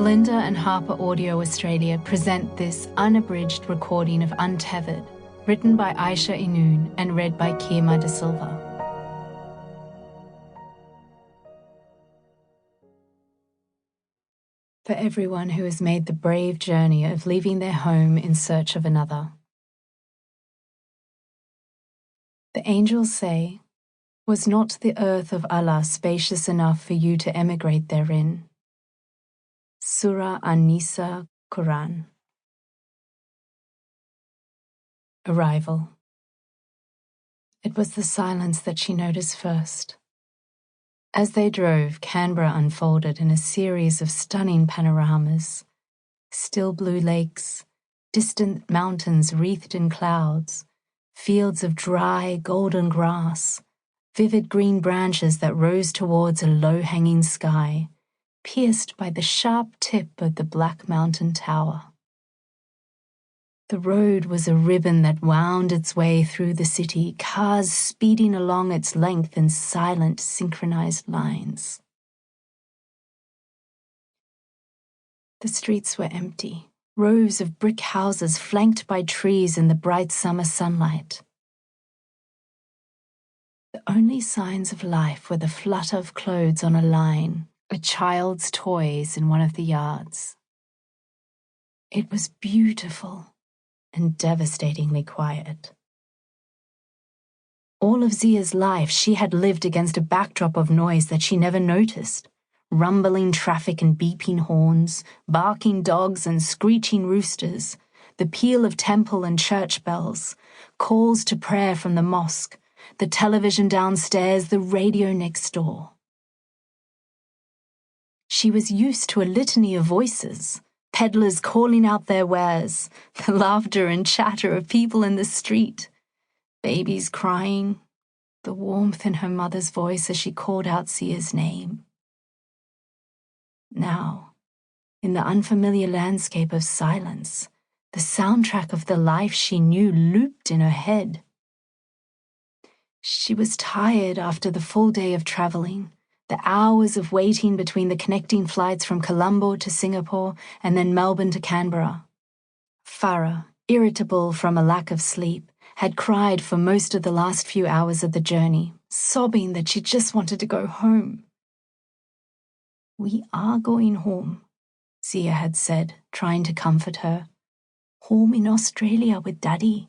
Belinda and HarperAudio Australia present this unabridged recording of Untethered, written by Ayesha Inoon and read by Khema de Silva. For everyone who has made the brave journey of leaving their home in search of another. The angels say, "Was not the earth of Allah spacious enough for you to emigrate therein?" Surah An-Nisa, Quran. Arrival. It was the silence that she noticed first. As they drove, Canberra unfolded in a series of stunning panoramas. Still blue lakes, distant mountains wreathed in clouds, fields of dry, golden grass, vivid green branches that rose towards a low-hanging sky, pierced by the sharp tip of the Black Mountain Tower. The road was a ribbon that wound its way through the city, cars speeding along its length in silent, synchronized lines. The streets were empty, rows of brick houses flanked by trees in the bright summer sunlight. The only signs of life were the flutter of clothes on a line, a child's toys in one of the yards. It was beautiful and devastatingly quiet. All of Zia's life she had lived against a backdrop of noise that she never noticed. Rumbling traffic and beeping horns, barking dogs and screeching roosters, the peal of temple and church bells, calls to prayer from the mosque, the television downstairs, the radio next door. She was used to a litany of voices, peddlers calling out their wares, the laughter and chatter of people in the street, babies crying, the warmth in her mother's voice as she called out Zia's name. Now, in the unfamiliar landscape of silence, the soundtrack of the life she knew looped in her head. She was tired after the full day of traveling, the hours of waiting between the connecting flights from Colombo to Singapore and then Melbourne to Canberra. Farah, irritable from a lack of sleep, had cried for most of the last few hours of the journey, sobbing that she just wanted to go home. "We are going home," Zia had said, trying to comfort her. "Home in Australia with Daddy."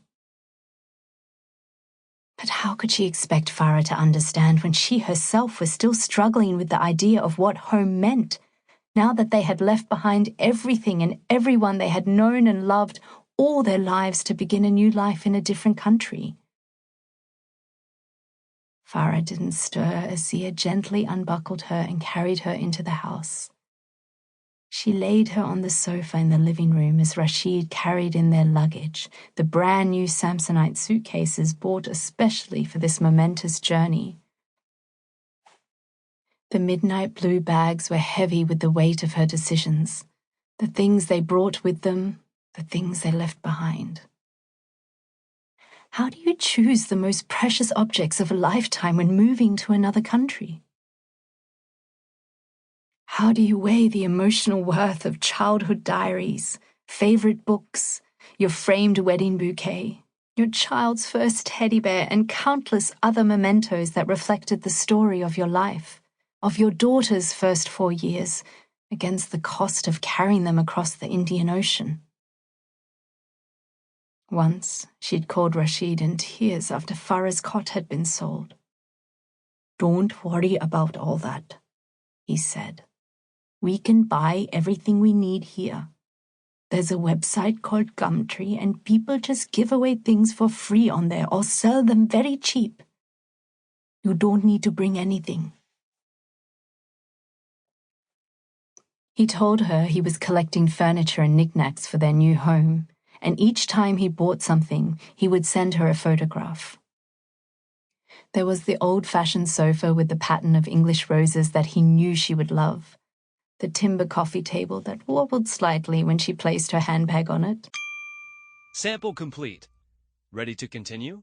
But how could she expect Farah to understand when she herself was still struggling with the idea of what home meant, now that they had left behind everything and everyone they had known and loved all their lives to begin a new life in a different country? Farah didn't stir as Zia gently unbuckled her and carried her into the house. She laid her on the sofa in the living room as Rashid carried in their luggage, the brand new Samsonite suitcases bought especially for this momentous journey. The midnight blue bags were heavy with the weight of her decisions, the things they brought with them, the things they left behind. How do you choose the most precious objects of a lifetime when moving to another country? How do you weigh the emotional worth of childhood diaries, favorite books, your framed wedding bouquet, your child's first teddy bear, and countless other mementos that reflected the story of your life, of your daughter's first 4 years, against the cost of carrying them across the Indian Ocean? Once, she'd called Rashid in tears after Farah's cot had been sold. "Don't worry about all that," he said. "We can buy everything we need here. There's a website called Gumtree and people just give away things for free on there or sell them very cheap. You don't need to bring anything." He told her he was collecting furniture and knickknacks for their new home, and each time he bought something, he would send her a photograph. There was the old-fashioned sofa with the pattern of English roses that he knew she would love, the timber coffee table that wobbled slightly when she placed her handbag on it. Sample complete. Ready to continue?